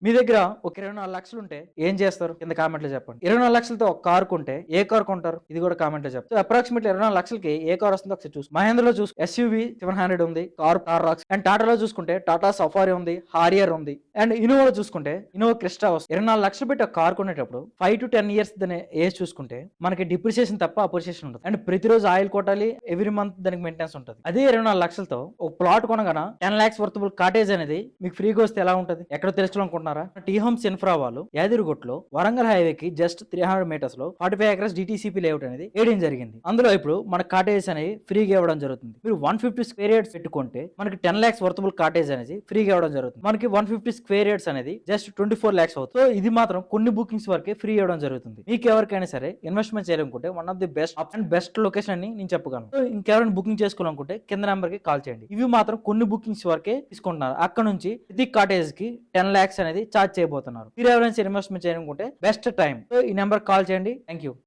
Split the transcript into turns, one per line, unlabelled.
మీ దగ్గర ఒక 24 లక్షలు ఉంటే ఏం చేస్తారు? కింద కామెంట్‌లో చెప్పండి. 24 లక్షలతో ఒక కార్ కొంటే ఏ కార్ కొంటారు? ఇది కూడా కామెంట్‌లో చెప్పండి. సో, అప్రాక్సిమేట్‌లీ 24 లక్షలకి ఏ కార్ వస్తుందో ఒకసారి చూసుకోండి. మహేంద్రలో ఎస్యూవీ 700 ఉంది. కార్ రాక్స్ అండ్ టాటాలో చూసుకుంటే టాటా సఫారీ ఉంది. హారియర్ ఉంది. అండ్ ఇన్నోవాలో చూసుకుంటే ఇన్నోవా క్రిస్టా వస్తుంది. 24 లక్షలు పెట్టి ఒక కార్ కొనేటప్పుడు 5-10 ఇయర్స్ దాని ఏజ్ చూసుకుంటే మనకి డిప్రిసియేషన్ తప్ప అప్రిసియేషన్ ఉండదు. అండ్ ప్రతిరోజు ఆయిల్ కొట్టాలి. ఎవ్రీ మంత్ దానికి మెయింటెనెన్స్ ఉంటుంది. అదే 24 లక్షలతో ఒక ప్లాట్ కొనగాన 10 లాక్స్ వర్తబుల్ కాటేజ్ అనేది మీకు ఫ్రీగా వస్తే ఎలా ఉంటుంది? ఎక్కడో తెలుసుకోవాలనుకుంటున్నారా? టీ హోమ్స్ ఇన్ఫ్రా వాళ్ళు యాదగిరిగుట్టలో వరంగల్ హైవేకి జస్ట్ 300 మీటర్స్ లో 45 ఎకర్స్ డిటిసిపి లేఅవుట్ అనేది వేయడం జరిగింది. అందులో ఇప్పుడు మన కాటేజ్ అనేది ఫ్రీగా ఇవ్వడం జరుగుతుంది. మీరు 150 స్క్వేర్ యార్డ్స్ పెట్టుకుంటే మనకి 10 లాక్స్ వర్తబుల్ కాటేజ్ అనేది ఫ్రీగా ఇవ్వడం జరుగుతుంది. మనకి 150 స్క్వేర్ యార్డ్స్ అనేది జస్ట్ 24 లాక్స్ అవుతుంది. సో ఇది మాత్రం కొన్ని బుకింగ్స్ వరకే ఫ్రీ ఇవ్వడం జరుగుతుంది. మీకు ఎవరికైనా సరే ఇన్వెస్ట్మెంట్ చేయాలనుకుంటే one of the best and best location అని నేను చెప్పగలను. సో ఇంకెవరైనా బుకింగ్ చేసుకోవాలనుకుంటే కింద నెంబర్ కి కాల్ చేయండి. ఇవి మాత్రం కొన్ని బుకింగ్స్ వరకే తీసుకుంటున్నారు. అక్కడ నుంచి ప్రతి కాటేజ్ కి 10 లాక్స్ అనేది ఛార్జ్ చేయబోతున్నారు. మీరు ఎవరైనా ఇన్వెస్ట్మెంట్ చేయాలనుకుంటే బెస్ట్ టైం. సో ఈ నెంబర్ కాల్ చేయండి. Thank you.